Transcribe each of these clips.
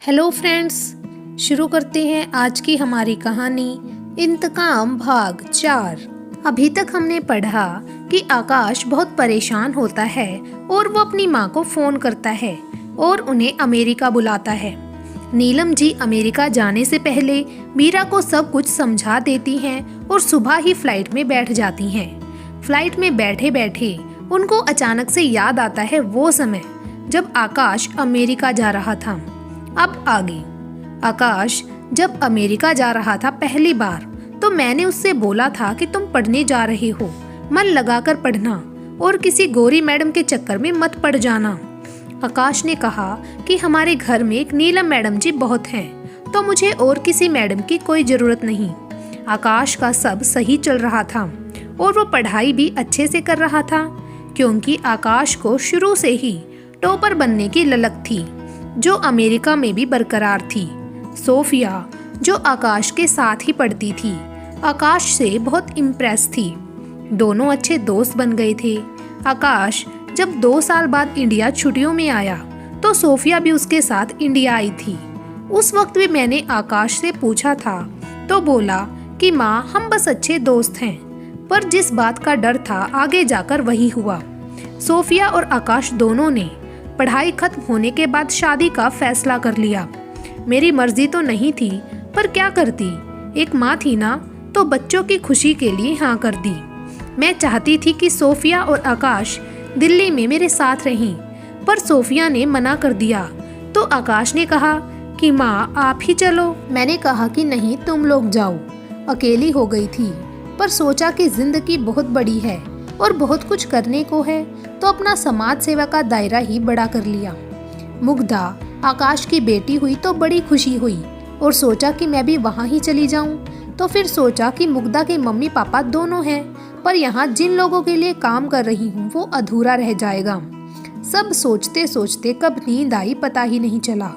Hello friends, शुरू करते हैं आज की हमारी कहानी इंतकाम भाग 4। अभी तक हमने पढ़ा कि आकाश बहुत परेशान होता है और वो अपनी माँ को फ़ोन करता है और उन्हें अमेरिका बुलाता है। नीलम जी अमेरिका जाने से पहले मीरा को सब कुछ समझा देती हैं और सुबह ही फ्लाइट में बैठ जाती हैं। फ्लाइट में बैठे बैठे उनको अचानक से याद आता है वो समय जब आकाश अमेरिका जा रहा था। अब आगे, आकाश जब अमेरिका जा रहा था पहली बार तो मैंने उससे बोला था कि तुम पढ़ने जा रहे हो, मन लगाकर पढ़ना और किसी गोरी मैडम के चक्कर में मत पड़ जाना। आकाश ने कहा कि हमारे घर में एक नीलम मैडम जी बहुत हैं, तो मुझे और किसी मैडम की कोई ज़रूरत नहीं। आकाश का सब सही चल रहा था और वो पढ़ाई भी अच्छे से कर रहा था, क्योंकि आकाश को शुरू से ही टॉपर बनने की ललक थी, जो अमेरिका में भी बरकरार थी। सोफिया, जो आकाश के साथ ही पढ़ती थी, आकाश से बहुत इम्प्रेस थी। दोनों अच्छे दोस्त बन गए थे। आकाश जब 2 साल बाद इंडिया छुट्टियों में आया तो सोफिया भी उसके साथ इंडिया आई थी। उस वक्त भी मैंने आकाश से पूछा था तो बोला कि माँ, हम बस अच्छे दोस्त हैं। पर जिस बात का डर था आगे जाकर वही हुआ। सोफिया और आकाश दोनों ने पढ़ाई खत्म होने के बाद शादी का फैसला कर लिया। मेरी मर्जी तो नहीं थी, पर क्या करती, एक माँ थी ना, तो बच्चों की खुशी के लिए हाँ कर दी। मैं चाहती थी कि सोफिया और आकाश दिल्ली में मेरे साथ रहें, पर सोफिया ने मना कर दिया। तो आकाश ने कहा कि माँ आप ही चलो। मैंने कहा कि नहीं, तुम लोग जाओ। अकेली हो गई थी, पर सोचा कि जिंदगी बहुत बड़ी है और बहुत कुछ करने को है, तो अपना समाज सेवा का दायरा ही बड़ा कर लिया। मुग्धा आकाश की बेटी हुई तो बड़ी खुशी हुई और सोचा कि मैं भी वहाँ ही चली जाऊँ। तो फिर सोचा कि मुग्धा के मम्मी पापा दोनों हैं, पर यहाँ जिन लोगों के लिए काम कर रही हूँ वो अधूरा रह जाएगा। सब सोचते सोचते कब नींद आई पता ही नहीं चला।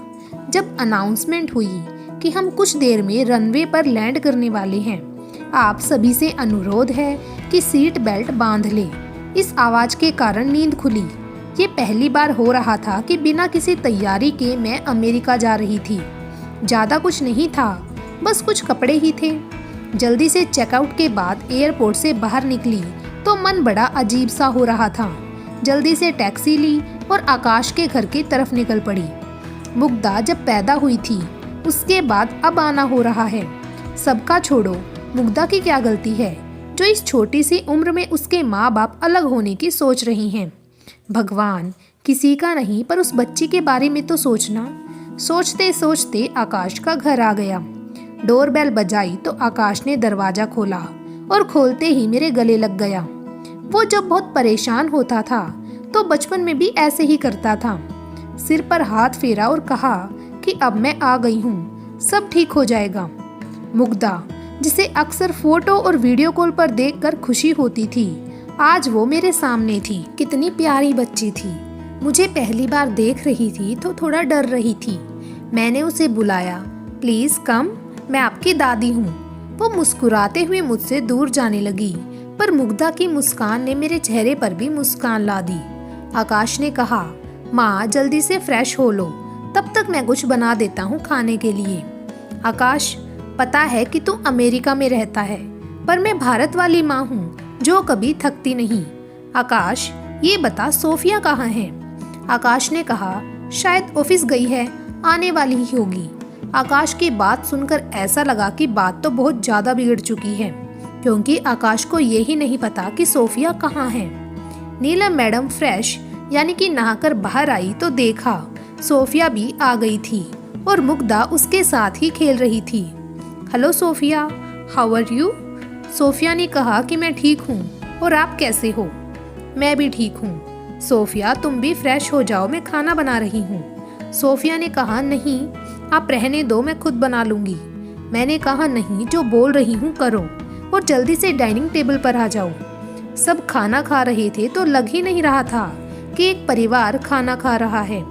जब अनाउंसमेंट हुई कि हम कुछ देर में रनवे पर लैंड करने वाले हैं, आप सभी से अनुरोध है कि सीट बेल्ट बांध ले। इस आवाज के कारण नींद खुली। ये पहली बार हो रहा था कि बिना किसी तैयारी के मैं अमेरिका जा रही थी। ज़्यादा कुछ नहीं था, बस कुछ कपड़े ही थे। जल्दी से चेकआउट के बाद एयरपोर्ट से बाहर निकली तो मन बड़ा अजीब सा हो रहा था। जल्दी से टैक्सी ली और आकाश के घर की तरफ निकल पड़ी। मुग्धा जब पैदा हुई थी उसके बाद अब आना हो रहा है। सबका छोड़ो, मुग्धा की क्या गलती है जो इस छोटी सी उम्र में उसके माँ बाप अलग होने की सोच रही हैं। भगवान, किसी का नहीं पर उस बच्ची के बारे में तो सोचना। सोचते सोचते आकाश का घर आ गया। डोरबेल बजाई तो आकाश ने दरवाजा खोला और खोलते ही मेरे गले लग गया। वो जब बहुत परेशान होता था तो बचपन में भी ऐसे ही करता था। सिर पर हाथ फेरा और कहा कि अब मैं आ गई हूँ, सब ठीक हो जाएगा। मुग्धा, जिसे अक्सर फोटो और वीडियो कॉल पर देखकर खुशी होती थी, आज वो मेरे सामने थी। कितनी प्यारी बच्ची थी। मुझे पहली बार देख रही थी तो थोड़ा डर रही थी। मैंने उसे बुलाया, प्लीज कम, मैं आपकी दादी हूँ। वो मुस्कुराते हुए मुझसे दूर जाने लगी, पर मुग्धा की मुस्कान ने मेरे चेहरे पर भी मुस्कान ला दी। आकाश ने कहा, माँ जल्दी से फ्रेश हो लो, तब तक मैं कुछ बना देता हूँ खाने के लिए। आकाश, पता है कि तू अमेरिका में रहता है, पर मैं भारत वाली माँ हूँ जो कभी थकती नहीं। आकाश, ये बता सोफिया कहाँ है? आकाश ने कहा, शायद ऑफिस गई है, आने वाली ही होगी। आकाश की बात सुनकर ऐसा लगा कि बात तो बहुत ज़्यादा बिगड़ चुकी है, क्योंकि आकाश को ये ही नहीं पता कि सोफिया कहाँ है। नीलम मैडम फ्रेश यानी कि नहाकर बाहर आई तो देखा सोफिया भी आ गई थी और मुग्धा उसके साथ ही खेल रही थी। Hello Sophia, how are you? Sophia ने कहा कि मैं ठीक हूँ, और आप कैसे हो? मैं भी ठीक हूँ। सोफिया, तुम भी फ्रेश हो जाओ, मैं खाना बना रही हूँ। सोफिया ने कहा, नहीं, आप रहने दो, मैं खुद बना लूँगी। मैंने कहा, नहीं, जो बोल रही हूँ करो और जल्दी से डाइनिंग टेबल पर आ जाओ। सब खाना खा रहे थे तो लग ही नहीं रहा था कि एक परिवार खाना खा रहा है।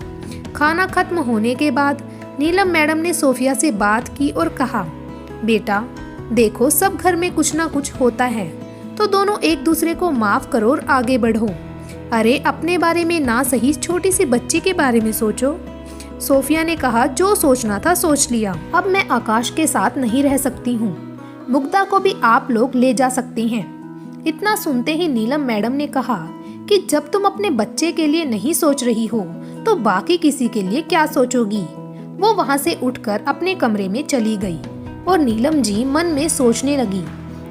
खाना खत्म होने के बाद नीलम मैडम ने सोफिया से बात की और कहा, बेटा देखो, सब घर में कुछ ना कुछ होता है, तो दोनों एक दूसरे को माफ करो और आगे बढ़ो। अरे अपने बारे में ना सही, छोटी सी बच्ची के बारे में सोचो। सोफिया ने कहा, जो सोचना था सोच लिया, अब मैं आकाश के साथ नहीं रह सकती हूँ। मुग्धा को भी आप लोग ले जा सकते हैं। इतना सुनते ही नीलम मैडम ने कहा कि जब तुम अपने बच्चे के लिए नहीं सोच रही हो तो बाकी किसी के लिए क्या सोचोगी। वो वहाँ से उठकर अपने कमरे में चली गई और नीलम जी मन में सोचने लगी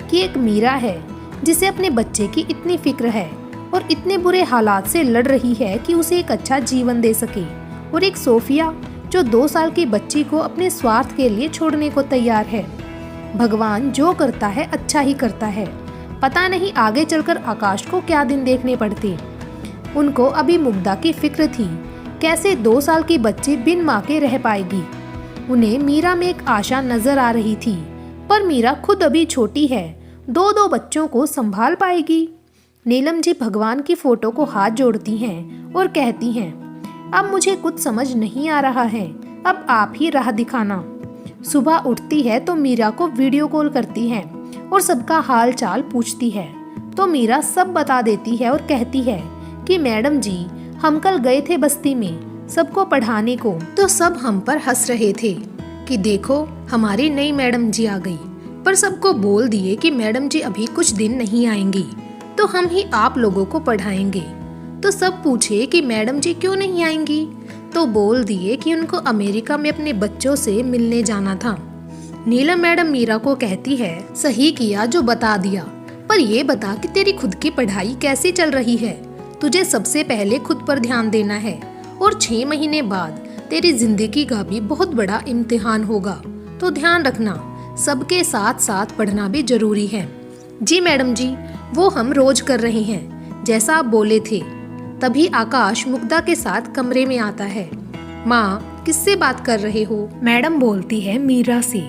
कि एक मीरा है जिसे अपने बच्चे की इतनी फिक्र है और इतने बुरे हालात से लड़ रही है कि उसे एक अच्छा जीवन दे सके, और एक सोफिया जो 2 साल की बच्ची को अपने स्वार्थ के लिए छोड़ने को तैयार है। भगवान जो करता है अच्छा ही करता है। पता नहीं आगे चलकर आकाश को क्या दिन देखने पड़ते। उनको अभी मुग्धा की फिक्र थी, कैसे 2 साल की बच्ची बिन माँ के रह पाएगी। उन्हें मीरा में एक आशा नजर आ रही थी, पर मीरा खुद अभी छोटी है, 2 बच्चों को संभाल पाएगी। नीलम जी भगवान की फोटो को हाथ जोड़ती हैं और कहती हैं, अब मुझे कुछ समझ नहीं आ रहा है, अब आप ही राह दिखाना। सुबह उठती है तो मीरा को वीडियो कॉल करती है और सबका हाल चाल पूछती है, तो मीरा सब बता देती है और कहती है कि मैडम जी, हम कल गए थे बस्ती में सबको पढ़ाने को, तो सब हम पर हंस रहे थे कि देखो हमारी नई मैडम जी आ गई, पर सबको बोल दिए कि मैडम जी अभी कुछ दिन नहीं आएंगी, तो हम ही आप लोगों को पढ़ाएंगे। तो सब पूछे कि मैडम जी क्यों नहीं आएंगी, तो बोल दिए कि उनको अमेरिका में अपने बच्चों से मिलने जाना था। नीलम मैडम मीरा को कहती है, सही किया जो बता दिया, पर ये बता कि तेरी खुद की पढ़ाई कैसी चल रही है। तुझे सबसे पहले खुद पर ध्यान देना है, और 6 महीने बाद तेरी जिंदगी का भी बहुत बड़ा इम्तिहान होगा, तो ध्यान रखना सबके साथ साथ पढ़ना भी जरूरी है। जी मैडम जी, वो हम रोज कर रहे हैं जैसा आप बोले थे। तभी आकाश मुग्धा के साथ कमरे में आता है। माँ, किससे बात कर रहे हो? मैडम बोलती है, मीरा से,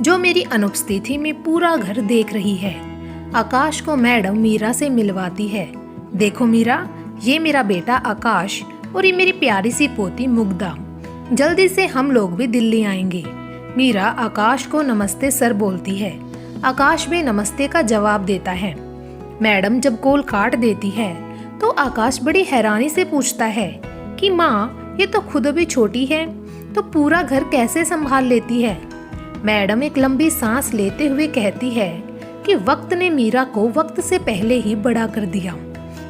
जो मेरी अनुपस्थिति में पूरा घर देख रही है। आकाश को मैडम मीरा से मिलवाती है। देखो मीरा, ये मेरा बेटा आकाश और ये मेरी प्यारी सी पोती मुग्धा। जल्दी से हम लोग भी दिल्ली आएंगे। मीरा आकाश को नमस्ते सर बोलती है। आकाश भी नमस्ते का जवाब देता है। मैडम जब कॉल काट देती है तो आकाश बड़ी हैरानी से पूछता है कि माँ, ये तो खुद भी छोटी है, तो पूरा घर कैसे संभाल लेती है। मैडम एक लंबी सांस लेते हुए कहती है कि वक्त ने मीरा को वक्त से पहले ही बड़ा कर दिया।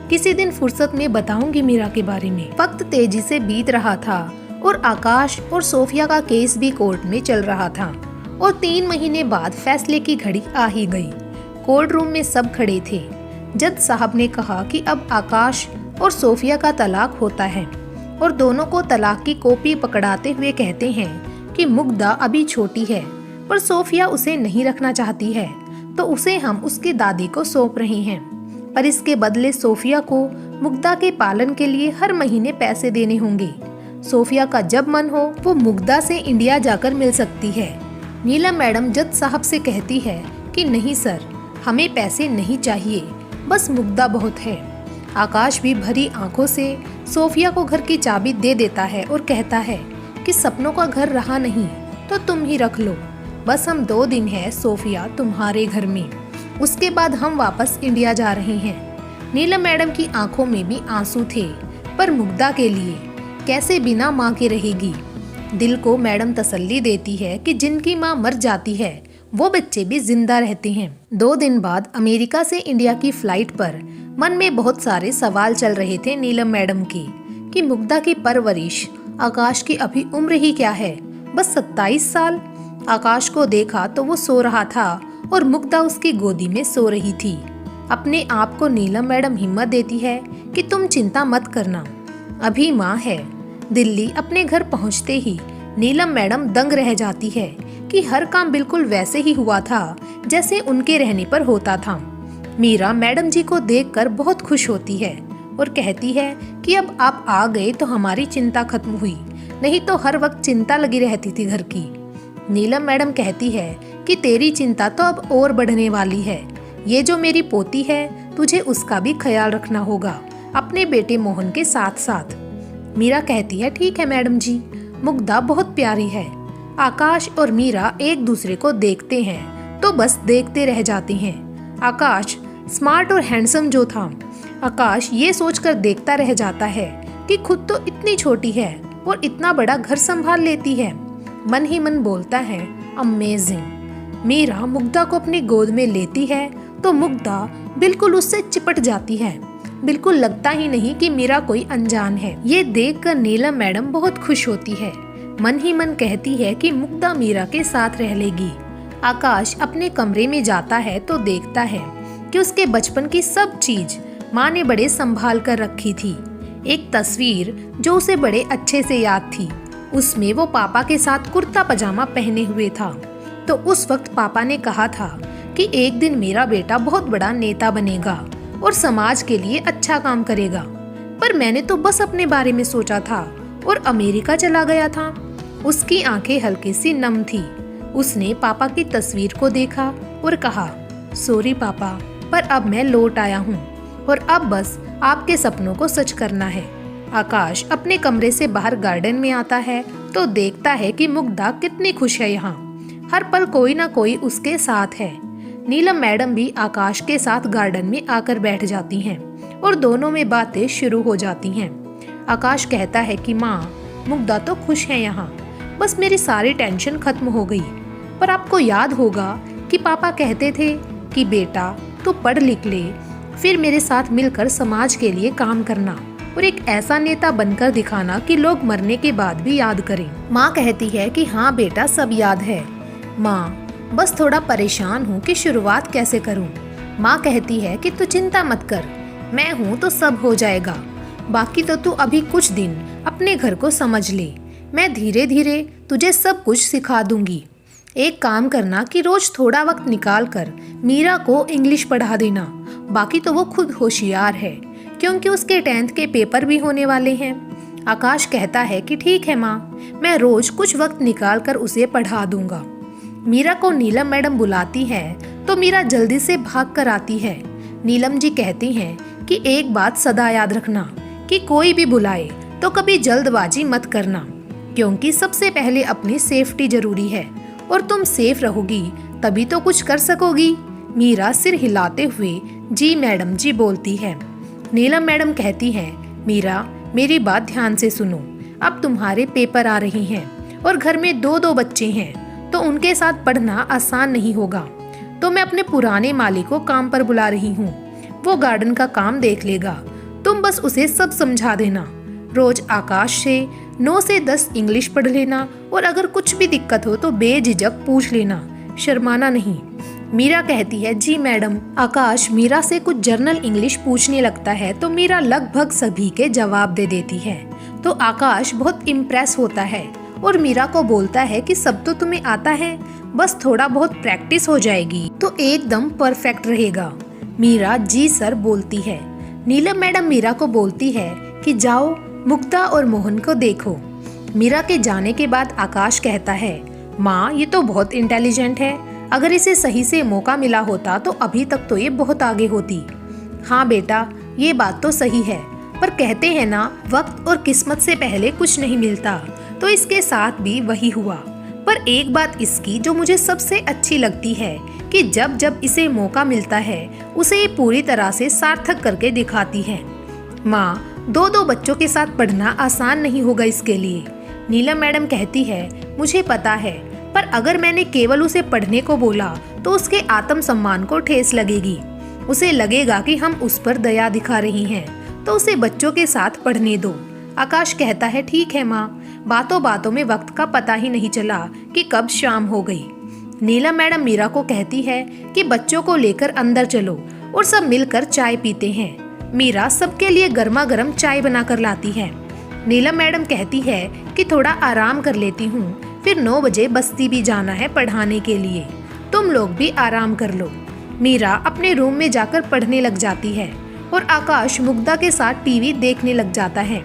किसी दिन फुर्सत में बताऊंगी मीरा के बारे में। वक्त तेजी से बीत रहा था और आकाश और सोफिया का केस भी कोर्ट में चल रहा था, और 3 महीने बाद फैसले की घड़ी आ ही गई। कोर्ट रूम में सब खड़े थे। जज साहब ने कहा कि अब आकाश और सोफिया का तलाक होता है, और दोनों को तलाक की कॉपी पकड़ाते हुए कहते हैं कि मुग्धा अभी छोटी है, पर सोफिया उसे नहीं रखना चाहती है, तो उसे हम उसकी दादी को सौंप रहे हैं, पर इसके बदले सोफिया को मुग्धा के पालन के लिए हर महीने पैसे देने होंगे। सोफिया का जब मन हो वो मुग्धा से इंडिया जाकर मिल सकती है। नीलम मैडम जज साहब से कहती है कि नहीं सर, हमें पैसे नहीं चाहिए, बस मुग्धा बहुत है। आकाश भी भरी आंखों से सोफिया को घर की चाबी दे देता है और कहता है कि सपनों का घर रहा नहीं तो तुम ही रख लो, बस हम 2 दिन है सोफिया तुम्हारे घर में, उसके बाद हम वापस इंडिया जा रहे हैं। नीलम मैडम की आंखों में भी आंसू थे, पर मुग्धा के लिए कैसे बिना माँ के रहेगी। दिल को मैडम तसल्ली देती है कि जिनकी माँ मर जाती है वो बच्चे भी जिंदा रहते हैं। 2 दिन बाद अमेरिका से इंडिया की फ्लाइट पर मन में बहुत सारे सवाल चल रहे थे नीलम मैडम की कि मुग्धा की परवरिश, आकाश की अभी उम्र ही क्या है, बस 27 साल। आकाश को देखा तो वो सो रहा था और मुग्धा उसकी गोदी में सो रही थी। अपने आप को नीलम मैडम हिम्मत देती है कि तुम चिंता मत करना, अभी माँ है। दिल्ली अपने घर पहुँचते ही नीलम मैडम दंग रह जाती है कि हर काम बिल्कुल वैसे ही हुआ था जैसे उनके रहने पर होता था। मीरा मैडम जी को देखकर बहुत खुश होती है और कहती है कि अब आप आ गए तो हमारी चिंता खत्म हुई, नहीं तो हर वक्त चिंता लगी रहती थी घर की। नीलम मैडम कहती है कि तेरी चिंता तो अब और बढ़ने वाली है, ये जो मेरी पोती है तुझे उसका भी ख्याल रखना होगा अपने बेटे मोहन के साथ साथ। मीरा कहती है ठीक है मैडम जी, मुग्धा बहुत प्यारी है। आकाश और मीरा एक दूसरे को देखते हैं तो बस देखते रह जाते हैं। आकाश स्मार्ट और हैंडसम जो था, आकाश ये सोचकर देखता रह जाता है कि खुद तो इतनी छोटी है और इतना बड़ा घर संभाल लेती है। मन ही मन बोलता है, अमेजिंग। मीरा मुग्धा को अपनी गोद में लेती है तो मुग्धा बिल्कुल उससे चिपट जाती है। बिल्कुल लगता ही नहीं कि मीरा कोई अनजान है। ये देखकर नीलम मैडम बहुत खुश होती है। मन ही मन कहती है कि मुग्धा मीरा के साथ रह लेगी। आकाश अपने कमरे में जाता है तो देखता है कि उसके बचपन की सब चीज माँ ने बड़े संभाल कर रखी थी। एक तस्वीर जो उसे बड़े अच्छे से याद थी, उसमें वो पापा के साथ कुर्ता पजामा पहने हुए था। तो उस वक्त पापा ने कहा था कि एक दिन मेरा बेटा बहुत बड़ा नेता बनेगा और समाज के लिए अच्छा काम करेगा। पर मैंने तो बस अपने बारे में सोचा था और अमेरिका चला गया था। उसकी आंखें हल्की सी नम थी। उसने पापा की तस्वीर को देखा और कहा, सॉरी पापा, पर अब मैं लौट आया हूँ और अब बस आपके सपनों को सच करना है। आकाश अपने कमरे से बाहर गार्डन में आता है तो देखता है कि मुग्धा कितनी खुश है यहाँ। हर पल कोई ना कोई उसके साथ है। नीलम मैडम भी आकाश के साथ गार्डन में आकर बैठ जाती हैं और दोनों में बातें शुरू हो जाती हैं। आकाश कहता है कि माँ, मुग्धा तो खुश है यहाँ, बस मेरी सारी टेंशन खत्म हो गई। पर आपको याद होगा कि पापा कहते थे कि बेटा तू पढ़ लिख ले, फिर मेरे साथ मिलकर समाज के लिए काम करना और एक ऐसा नेता बनकर दिखाना कि लोग मरने के बाद भी याद करें। माँ कहती है कि हाँ बेटा, सब याद है। माँ, बस थोड़ा परेशान हूँ कि शुरुआत कैसे करूँ। माँ कहती है कि तू चिंता मत कर, मैं हूँ तो सब हो जाएगा। बाकी तो तू अभी कुछ दिन अपने घर को समझ ले, मैं धीरे धीरे तुझे सब कुछ सिखा दूंगी। एक काम करना कि रोज थोड़ा वक्त निकाल कर मीरा को इंग्लिश पढ़ा देना। बाकी तो वो खुद होशियार है क्योंकि उसके 10th के पेपर भी होने वाले हैं। आकाश कहता है कि ठीक है माँ, मैं रोज कुछ वक्त निकाल कर उसे पढ़ा दूंगा। मीरा को नीलम मैडम बुलाती है तो मीरा जल्दी से भाग कर आती है। नीलम जी कहती हैं कि एक बात सदा याद रखना कि कोई भी बुलाए तो कभी जल्दबाजी मत करना, क्योंकि सबसे पहले अपनी सेफ्टी जरूरी है और तुम सेफ रहोगी तभी तो कुछ कर सकोगी। मीरा सिर हिलाते हुए जी मैडम जी बोलती है। नीलम मैडम कहती है, मीरा मेरी बात ध्यान से सुनो, अब तुम्हारे पेपर आ रही हैं और घर में 2 बच्चे हैं तो उनके साथ पढ़ना आसान नहीं होगा। तो मैं अपने पुराने माली को काम पर बुला रही हूँ, वो गार्डन का काम देख लेगा, तुम बस उसे सब समझा देना। रोज आकाश से 9 से 10 इंग्लिश पढ़ लेना और अगर कुछ भी दिक्कत हो तो बेझिझक पूछ लेना, शर्माना नहीं। मीरा कहती है, जी मैडम। आकाश मीरा से कुछ जर्नल इंग्लिश पूछने लगता है तो मीरा लगभग सभी के जवाब दे देती है। तो आकाश बहुत इम्प्रेस होता है और मीरा को बोलता है कि सब तो तुम्हें आता है, बस थोड़ा बहुत प्रैक्टिस हो जाएगी तो एकदम परफेक्ट रहेगा। मीरा जी सर बोलती है। नीलम मैडम मीरा को बोलती है कि जाओ मुग्धा और मोहन को देखो। मीरा के जाने के बाद आकाश कहता है, माँ ये तो बहुत इंटेलिजेंट है, अगर इसे सही से मौका मिला होता तो अभी तक तो ये बहुत आगे होती। हाँ बेटा, ये बात तो सही है, पर कहते हैं ना, वक्त और किस्मत से पहले कुछ नहीं मिलता, तो इसके साथ भी वही हुआ। पर एक बात इसकी जो मुझे सबसे अच्छी लगती है कि जब जब इसे मौका मिलता है उसे ये पूरी तरह से सार्थक करके दिखाती है। माँ, 2 बच्चों के साथ पढ़ना आसान नहीं होगा इसके लिए। नीलम मैडम कहती है, मुझे पता है, पर अगर मैंने केवल उसे पढ़ने को बोला तो उसके आत्मसम्मान को ठेस लगेगी। उसे लगेगा कि हम उस पर दया दिखा रही हैं, तो उसे बच्चों के साथ पढ़ने दो। आकाश कहता है, ठीक है माँ। बातों बातों में वक्त का पता ही नहीं चला कि कब शाम हो गई। नीलम मैडम मीरा को कहती है कि बच्चों को लेकर अंदर चलो और सब मिलकर चाय पीते हैं। मीरा सबके लिए गर्मा गर्म चाय बनाकर लाती है। नीलम मैडम कहती है कि थोड़ा आराम कर लेती हूँ, फिर 9 बजे बस्ती भी जाना है पढ़ाने के लिए, तुम लोग भी आराम कर लो। मीरा अपने रूम में जाकर पढ़ने लग जाती है और आकाश मुग्धा के साथ टीवी देखने लग जाता है।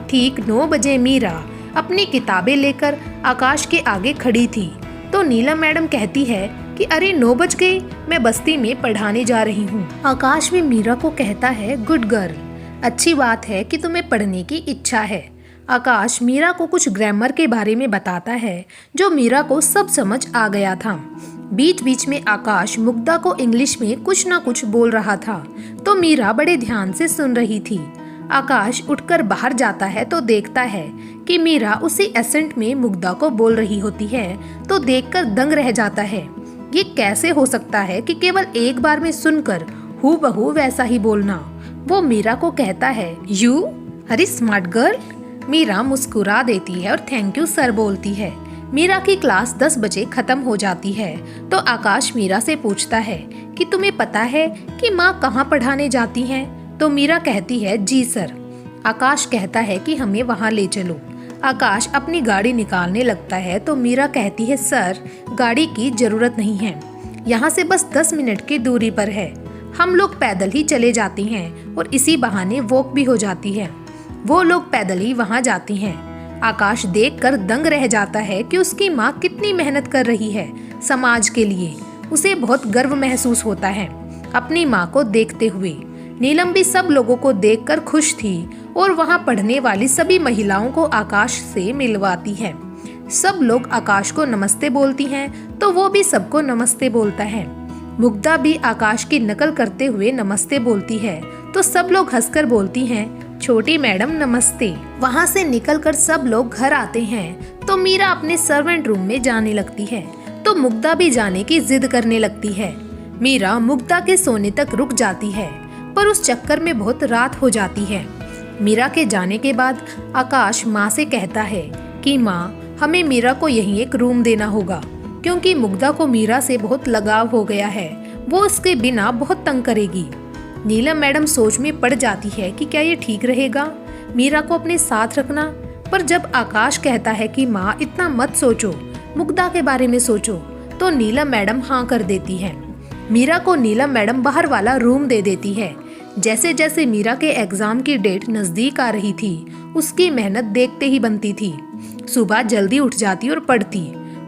ठीक 9 बजे मीरा अपनी किताबें लेकर आकाश के आगे खड़ी थी तो नीलम मैडम कहती है कि अरे 9 बज गए, मैं बस्ती में पढ़ाने जा रही हूँ। आकाश भी मीरा को कहता है, गुड गर्ल, अच्छी बात है कि तुम्हें पढ़ने की इच्छा है। आकाश मीरा को कुछ ग्रामर के बारे में बताता है जो मीरा को सब समझ आ गया था। बीच बीच में आकाश मुग्धा को इंग्लिश में कुछ ना कुछ बोल रहा था तो मीरा बड़े ध्यान से सुन रही थी। आकाश उठकर बाहर जाता है तो देखता है कि मीरा उसी एसेंट में मुग्धा को बोल रही होती है तो देखकर दंग रह जाता है। ये कैसे हो सकता है कि केवल एक बार में सुनकर हूबहू वैसा ही बोलना। वो मीरा को कहता है, यू अरे स्मार्ट गर्ल। मीरा मुस्कुरा देती है और थैंक यू सर बोलती है। मीरा की क्लास 10 बजे खत्म हो जाती है तो आकाश मीरा से पूछता है कि तुम्हें पता है कि माँ कहाँ पढ़ाने जाती हैं? तो मीरा कहती है, जी सर। आकाश कहता है कि हमें वहाँ ले चलो। आकाश अपनी गाड़ी निकालने लगता है तो मीरा कहती है, सर गाड़ी की जरूरत नहीं है, यहाँ से बस 10 मिनट की दूरी पर है, हम लोग पैदल ही चले जाते हैं और इसी बहाने वॉक भी हो जाती है। वो लोग पैदल ही वहाँ जाती हैं। आकाश देखकर दंग रह जाता है कि उसकी माँ कितनी मेहनत कर रही है समाज के लिए। उसे बहुत गर्व महसूस होता है अपनी माँ को देखते हुए। नीलम भी सब लोगों को देखकर खुश थी और वहाँ पढ़ने वाली सभी महिलाओं को आकाश से मिलवाती है। सब लोग आकाश को नमस्ते बोलती हैं तो वो भी सबको नमस्ते बोलता है। मुग्धा भी आकाश की नकल करते हुए नमस्ते बोलती है तो सब लोग हंसकर बोलती हैं, छोटी मैडम नमस्ते। वहाँ से निकलकर सब लोग घर आते हैं तो मीरा अपने सर्वेंट रूम में जाने लगती है तो मुग्धा भी जाने की जिद करने लगती है। मीरा मुग्धा के सोने तक रुक जाती है पर उस चक्कर में बहुत रात हो जाती है। मीरा के जाने के बाद आकाश माँ से कहता है कि माँ हमें मीरा को यहीं एक रूम देना होगा क्योंकि मुग्धा को मीरा से बहुत लगाव हो गया है, वो उसके बिना बहुत तंग करेगी। नीलम मैडम सोच में पड़ जाती है कि क्या ये ठीक रहेगा मीरा को अपने साथ रखना। पर जब आकाश कहता है कि माँ इतना मत सोचो, मुग्धा के बारे में सोचो, तो नीलम मैडम हाँ कर देती है। मीरा को नीलम मैडम बाहर वाला रूम दे देती है। जैसे जैसे मीरा के एग्जाम की डेट नजदीक आ रही थी उसकी मेहनत देखते ही बनती थी। सुबह जल्दी उठ जाती और पढ़ती।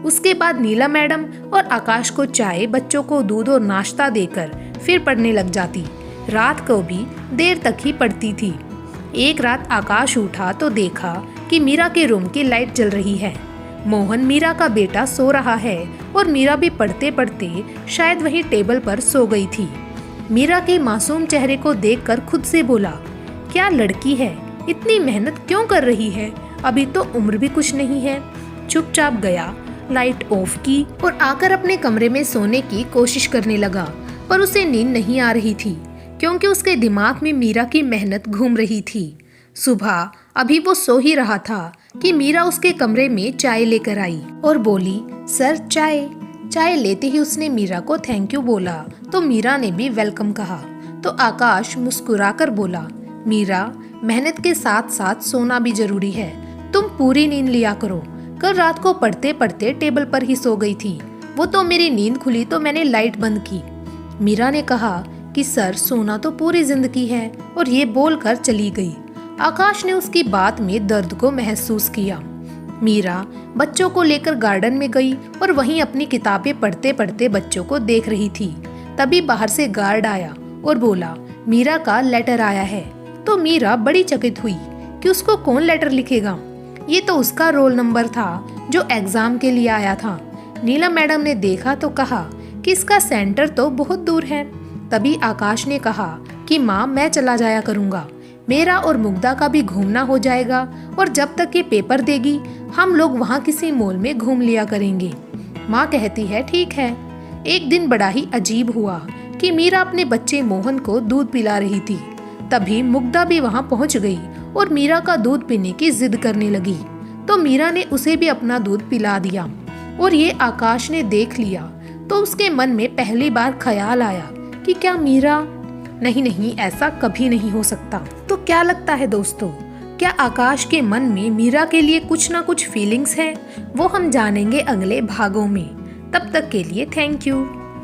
उसके बाद नीलम मैडम और आकाश को चाय, बच्चों को दूध और नाश्ता देकर फिर पढ़ने लग जाती। रात को भी देर तक ही पढ़ती थी। एक रात आकाश उठा तो देखा कि मीरा के रूम की लाइट जल रही है। मोहन मीरा का बेटा सो रहा है और मीरा भी पढ़ते पढ़ते शायद वही टेबल पर सो गई थी। मीरा के मासूम चेहरे को देखकर खुद से बोला, क्या लड़की है, इतनी मेहनत क्यों कर रही है, अभी तो उम्र भी कुछ नहीं है। चुपचाप गया, लाइट ऑफ की और आकर अपने कमरे में सोने की कोशिश करने लगा पर उसे नींद नहीं आ रही थी क्योंकि उसके दिमाग में मीरा की मेहनत घूम रही थी। सुबह अभी वो सो ही रहा था कि मीरा उसके कमरे में चाय लेकर आई और बोली, सर चाय। चाय लेते ही उसने मीरा को थैंक यू बोला तो मीरा ने भी वेलकम कहा तो आकाश मुस्कुराकर बोला, मीरा मेहनत के साथ साथ सोना भी जरूरी है, तुम पूरी नींद लिया करो। कल रात को पढ़ते पढ़ते टेबल पर ही सो गई थी, वो तो मेरी नींद खुली तो मैंने लाइट बंद की। मीरा ने कहा कि सर सोना तो पूरी जिंदगी है और ये बोलकर चली गई। आकाश ने उसकी बात में दर्द को महसूस किया। मीरा बच्चों को लेकर गार्डन में गई और वहीं अपनी किताबें पढ़ते पढ़ते बच्चों को देख रही थी। तभी बाहर से गार्ड आया और बोला, मीरा का लेटर आया है। तो मीरा बड़ी चकित हुई कि उसको कौन लेटर लिखेगा, ये तो उसका रोल नंबर था जो एग्जाम के लिए आया था। नीलम मैडम ने देखा तो कहा कि इसका सेंटर तो बहुत दूर है। तभी आकाश ने कहा कि माँ मैं चला जाया करूँगा, मेरा और मुग्धा का भी घूमना हो जाएगा और जब तक ये पेपर देगी हम लोग वहाँ किसी मॉल में घूम लिया करेंगे। माँ कहती है ठीक है। एक दिन बड़ा ही अजीब हुआ कि मीरा अपने बच्चे मोहन को दूध पिला रही थी। तभी मुग्धा भी वहाँ पहुँच गई और मीरा का दूध पीने की जिद करने लगी तो मीरा ने उसे भी अपना दूध पिला दिया और ये आकाश ने देख लिया तो उसके मन में पहली बार ख्याल आया कि क्या मीरा, नहीं, ऐसा कभी नहीं हो सकता। तो क्या लगता है दोस्तों, क्या आकाश के मन में मीरा के लिए कुछ ना कुछ फीलिंग्स है? वो हम जानेंगे अगले भागों में। तब तक के लिए थैंक यू।